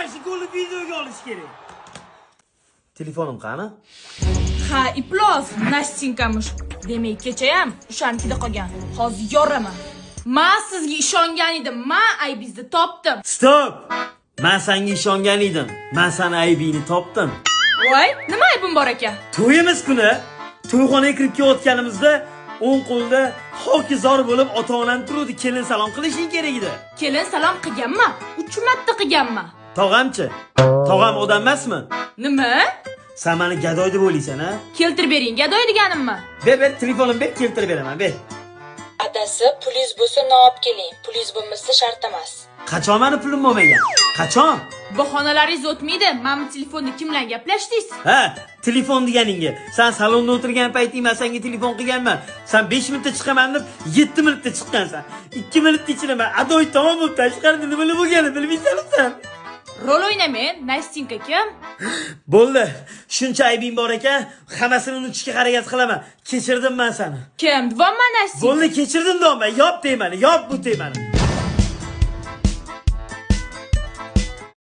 mana shu golni videoga olish kerak. Telefonim qani? Ha, Iplos, Nastinkamish. Demak, kechayam o'shanikida qolgan. Hozir yoraman. Men sizga ishongan edim. Men aybingizni topdim. Stop! Men senga ishongan edim. Men seni aybingni topdim. Voy, nima aybim bor ekan? To'yimiz kuni to'yxonaga kirib kelayotganimizda o'ng qo'lda hokizor bo'lib ota-onam turdi. Kelin salom qilishing kerak edi. Kelin salom qilganman. 3 marta qilganman. Tog'amchi? Tog'am odam emasmi? Nima? Sen meni gadoy deb o'ylaysan, ha? Keltirib bering, gadoy deganimmi? Ber, telefonim ber, keltirib beraman, ber. Adasi, pulingiz bo'lsa, olib keling. Pulingiz bo'lmasa shart emas. Qachon meni pulim bo'lmagan? Qachon? Bahonalaringiz o'tmaydi. Meni telefonda kim bilan gaplashdingiz? Ha, telefon deganingga. Sen salonda o'tirgan payting men senga telefon qilganman. Sen 5 minutda chiqaman deb 7 minutda chiqqansan. 2 minutda ichida men adoy tamom bo'lib tashqarida nima bo'lganini bilmaysanmi sen? Rol o'ynamen, Nastinka kim? Bo'ldi. Shuncha aybing bor ekan, hammasini unutishga harakat qilaman. Kechirdim men seni. Kim? Deyapman Nastinka. Bo'ldi, kechirdim deyman. Yop deymani, yop bu deymani.